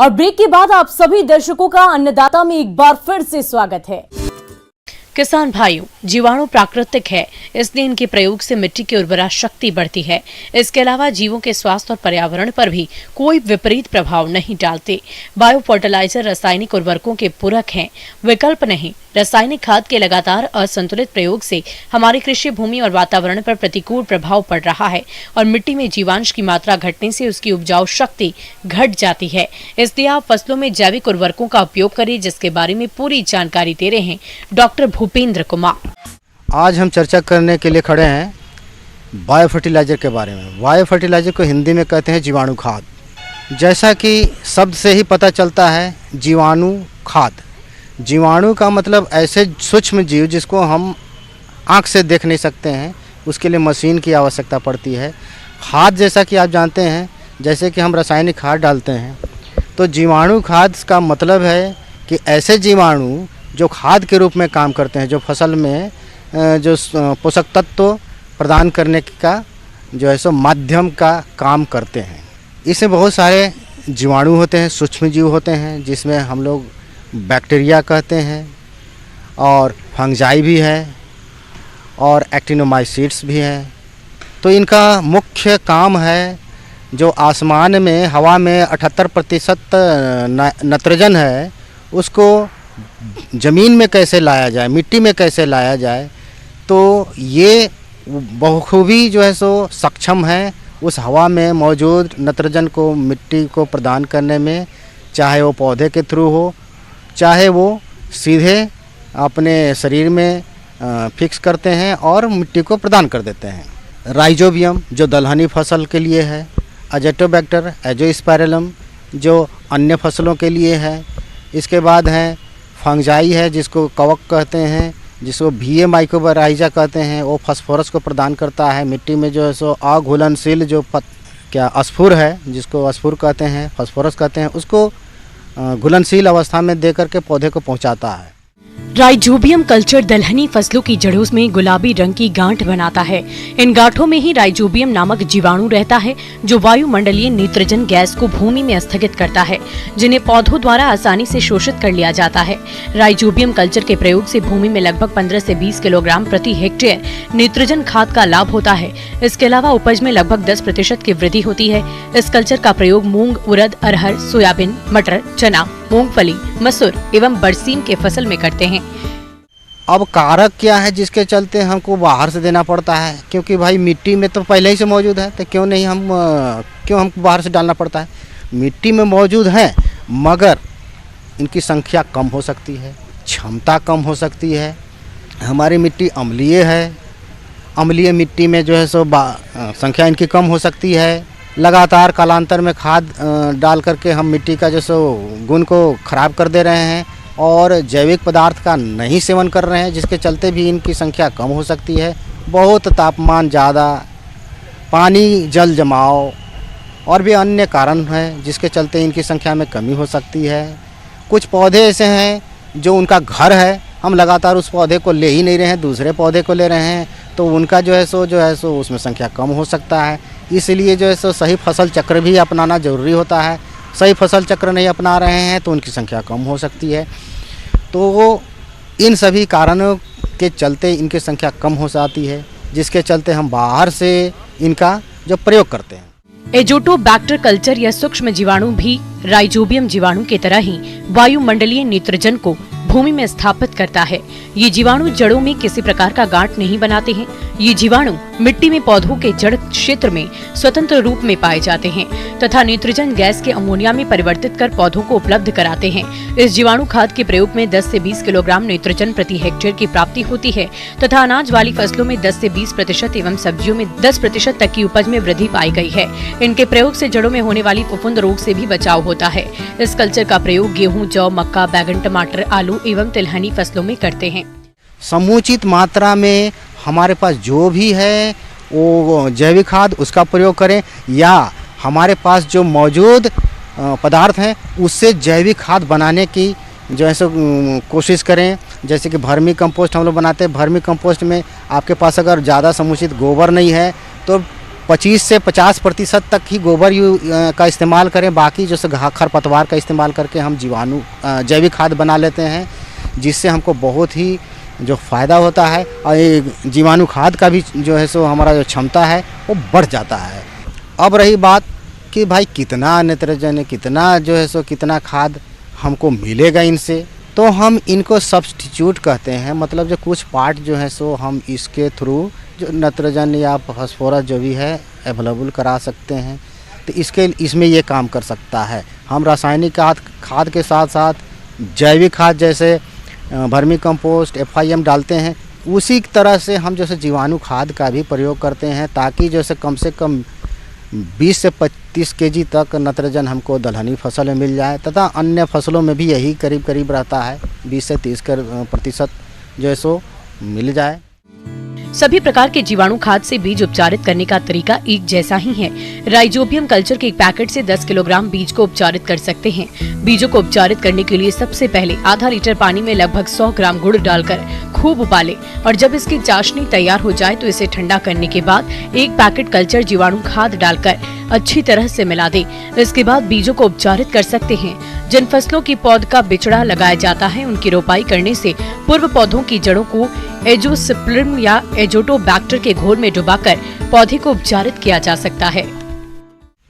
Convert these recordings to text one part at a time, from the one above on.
और ब्रेक के बाद आप सभी दर्शकों का अन्नदाता में एक बार फिर से स्वागत है। किसान भाइयों, जीवाणु प्राकृतिक है, इसलिए इनके प्रयोग से मिट्टी की उर्वरा शक्ति बढ़ती है। इसके अलावा जीवों के स्वास्थ्य और पर्यावरण पर भी कोई विपरीत प्रभाव नहीं डालते। बायो फर्टिलाइजर रासायनिक उर्वरकों के पूरक हैं, विकल्प नहीं। रासायनिक खाद के लगातार असंतुलित प्रयोग से हमारी कृषि भूमि और वातावरण पर प्रतिकूल प्रभाव पड़ रहा है और मिट्टी में जीवांश की मात्रा घटने से उसकी उपजाऊ शक्ति घट जाती है। इसलिए आप फसलों में जैविक उर्वरकों का उपयोग करिए, जिसके बारे में पूरी जानकारी दे रहे हैं डॉक्टर भूपेंद्र कुमार। आज हम चर्चा करने के लिए खड़े हैं बायो फर्टिलाइजर के बारे में। बायो फर्टिलाइजर को हिंदी में कहते हैं जीवाणु खाद। जैसा कि शब्द से ही पता चलता है, जीवाणु खाद। जीवाणु का मतलब ऐसे सूक्ष्म जीव जिसको हम आँख से देख नहीं सकते हैं, उसके लिए मशीन की आवश्यकता पड़ती है। खाद जैसा कि आप जानते हैं, जैसे कि हम रासायनिक खाद डालते हैं, तो जीवाणु खाद का मतलब है कि ऐसे जीवाणु जो खाद के रूप में काम करते हैं, जो फसल में जो पोषक तत्व प्रदान करने का जो है सो माध्यम का काम करते हैं। इसमें बहुत सारे जीवाणु होते हैं, सूक्ष्म जीव होते हैं, जिसमें हम लोग बैक्टीरिया कहते हैं और फंजाई भी है और एक्टिनोमाइसीट्स भी हैं। तो इनका मुख्य काम है, जो आसमान में हवा में 78% नाइट्रोजन है, उसको ज़मीन में कैसे लाया जाए, मिट्टी में कैसे लाया जाए। तो ये बखूबी जो है सो सक्षम है उस हवा में मौजूद नाइट्रोजन को मिट्टी को प्रदान करने में, चाहे वो पौधे के थ्रू हो, चाहे वो सीधे अपने शरीर में फिक्स करते हैं और मिट्टी को प्रदान कर देते हैं। राइजोबियम जो दलहनी फसल के लिए है, अजेटोबैक्टर एजोस्पाइरलम जो अन्य फसलों के लिए है। इसके बाद है फंजाई है, जिसको कवक कहते हैं, जिसको VA माइक्रोबाइजा कहते हैं। वो फास्फोरस को प्रदान करता है मिट्टी में, जो है सो अघुलनशील जो स्फुर है, जिसको स्फुर कहते हैं, फास्फोरस कहते हैं, उसको घुलनशील अवस्था में देकर के पौधे को पहुंचाता है। राइजोबियम कल्चर दलहनी फसलों की जड़ों में गुलाबी रंग की गांठ बनाता है। इन गांठों में ही राइजोबियम नामक जीवाणु रहता है, जो वायुमंडलीय नाइट्रोजन गैस को भूमि में स्थगित करता है, जिन्हें पौधों द्वारा आसानी से शोषित कर लिया जाता है। राइजोबियम कल्चर के प्रयोग से भूमि में लगभग 15 से 20 किलोग्राम प्रति हेक्टेयर नाइट्रोजन खाद का लाभ होता है। इसके अलावा उपज में लगभग 10% की वृद्धि होती है। इस कल्चर का प्रयोग मूंग, उड़द, अरहर, सोयाबीन, मटर, चना, मूंगफली, मसूर एवं बरसीम के फसल में करते हैं। अब कारक क्या है जिसके चलते हमको बाहर से देना पड़ता है? क्योंकि भाई मिट्टी में तो पहले ही से मौजूद है, तो क्यों हमको बाहर से डालना पड़ता है? मिट्टी में मौजूद है, मगर इनकी संख्या कम हो सकती है, क्षमता कम हो सकती है। हमारी मिट्टी अम्लीय है, अम्लीय मिट्टी में जो है सो संख्या इनकी कम हो सकती है। लगातार कालांतर में खाद डाल करके हम मिट्टी का जो सो गुण को खराब कर दे रहे हैं और जैविक पदार्थ का नहीं सेवन कर रहे हैं, जिसके चलते भी इनकी संख्या कम हो सकती है। बहुत तापमान ज़्यादा, पानी जल जमाव और भी अन्य कारण हैं, जिसके चलते इनकी संख्या में कमी हो सकती है। कुछ पौधे ऐसे हैं जो उनका घर है, हम लगातार उस पौधे को ले ही नहीं रहे हैं, दूसरे पौधे को ले रहे हैं, तो उनका जो है सो उसमें संख्या कम हो सकता है। इसलिए जो है सो सही फसल चक्र भी अपनाना ज़रूरी होता है। सही फसल चक्र नहीं अपना रहे हैं तो उनकी संख्या कम हो सकती है। तो वो इन सभी कारणों के चलते इनकी संख्या कम हो जाती है, जिसके चलते हम बाहर से इनका जो प्रयोग करते हैं। एजोटोबैक्टर कल्चर या सूक्ष्म जीवाणु भी राइजोबियम जीवाणु की तरह ही वायुमंडलीय नाइट्रोजन को भूमि में स्थापित करता है। ये जीवाणु जड़ों में किसी प्रकार का गांठ नहीं बनाते हैं। ये जीवाणु मिट्टी में पौधों के जड़ क्षेत्र में स्वतंत्र रूप में पाए जाते हैं तथा नाइट्रोजन गैस के अमोनिया में परिवर्तित कर पौधों को उपलब्ध कराते हैं। इस जीवाणु खाद के प्रयोग में 10 से 20 किलोग्राम नाइट्रोजन प्रति हेक्टेयर की प्राप्ति होती है तथा अनाज वाली फसलों में 10 से 20% एवं सब्जियों में 10% तक की उपज में वृद्धि पाई गई है। इनके प्रयोग से जड़ों में होने वाली फफूंद रोग से भी बचाव होता है। इस कल्चर का प्रयोग गेहूँ, जौ, मक्का, बैगन, टमाटर, आलू एवं तिलहनी फसलों में करते हैं। समुचित मात्रा में हमारे पास जो भी है वो जैविक खाद उसका प्रयोग करें, या हमारे पास जो मौजूद पदार्थ हैं उससे जैविक खाद बनाने की जो है सो कोशिश करें। जैसे कि वर्मी कंपोस्ट हम लोग बनाते हैं। वर्मी कंपोस्ट में आपके पास अगर ज़्यादा समुचित गोबर नहीं है तो 25 से 50% तक ही गोबर का इस्तेमाल करें, बाकी जैसे खरपतवार का इस्तेमाल करके हम जैविक खाद बना लेते हैं, जिससे हमको बहुत ही जो फ़ायदा होता है और ये जीवाणु खाद का भी जो है सो हमारा जो क्षमता है वो बढ़ जाता है। अब रही बात कि भाई कितना नाइट्रोजन, कितना जो है सो कितना खाद हमको मिलेगा इनसे, तो हम इनको सब्स्टिट्यूट कहते हैं। मतलब जो कुछ पार्ट जो है सो हम इसके थ्रू जो नाइट्रोजन या फास्फोरस जो भी है अवेलेबल करा सकते हैं, तो इसमें ये काम कर सकता है। हम रासायनिक खाद के साथ साथ जैविक खाद जैसे वर्मी कंपोस्ट, FIM डालते हैं, उसी तरह से हम जैसे जीवाणु खाद का भी प्रयोग करते हैं, ताकि जैसे कम से कम 20 से 25 kg तक नाइट्रोजन हमको दलहनी फसल में मिल जाए, तथा अन्य फसलों में भी यही करीब करीब रहता है, 20 से 30% जो है सो मिल जाए। सभी प्रकार के जीवाणु खाद से बीज उपचारित करने का तरीका एक जैसा ही है। राइजोबियम कल्चर के एक पैकेट से 10 किलोग्राम बीज को उपचारित कर सकते हैं। बीजों को उपचारित करने के लिए सबसे पहले आधा लीटर पानी में लगभग 100 ग्राम गुड़ डालकर खूब उबालें और जब इसकी चाशनी तैयार हो जाए तो इसे ठंडा करने के बाद एक पैकेट कल्चर जीवाणु खाद डालकर अच्छी तरह से मिला दें। इसके बाद बीजों को उपचारित कर सकते हैं। जिन फसलों की पौध का बिचड़ा लगाया जाता है, उनकी रोपाई करने से पूर्व पौधों की जड़ों को एजोस्पर्म या एजोटोबैक्टर के घोल में डुबाकर पौधे को उपचारित किया जा सकता है।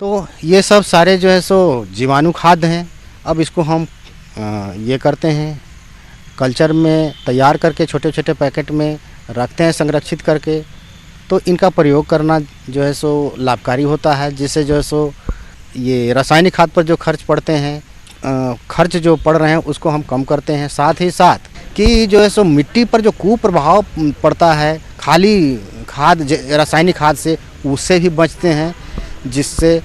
तो ये सब सारे जो है सो जीवाणु खाद हैं। अब इसको हम ये करते हैं, कल्चर में तैयार करके छोटे छोटे पैकेट में रखते हैं संरक्षित करके। तो इनका प्रयोग करना जो है सो लाभकारी होता है, जिससे जो है सो ये रासायनिक खाद पर जो खर्च पड़ते हैं, खर्च जो पड़ रहे हैं उसको हम कम करते हैं। साथ ही साथ कि जो है सो मिट्टी पर जो कुप्रभाव पड़ता है खाली खाद रासायनिक खाद से, उससे भी बचते हैं, जिससे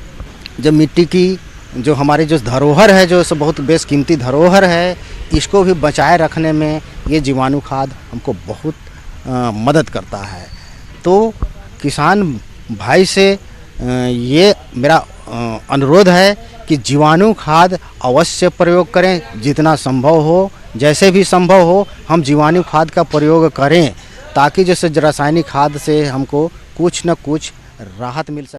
जब मिट्टी की जो हमारी जो धरोहर है, जो सो बहुत बेशकीमती धरोहर है, इसको भी बचाए रखने में ये जीवाणु खाद हमको बहुत मदद करता है। तो किसान भाई से ये मेरा अनुरोध है कि जीवाणु खाद अवश्य प्रयोग करें, जितना संभव हो, जैसे भी संभव हो हम जीवाणु खाद का प्रयोग करें, ताकि जैसे रासायनिक खाद से हमको कुछ न कुछ राहत मिल सके।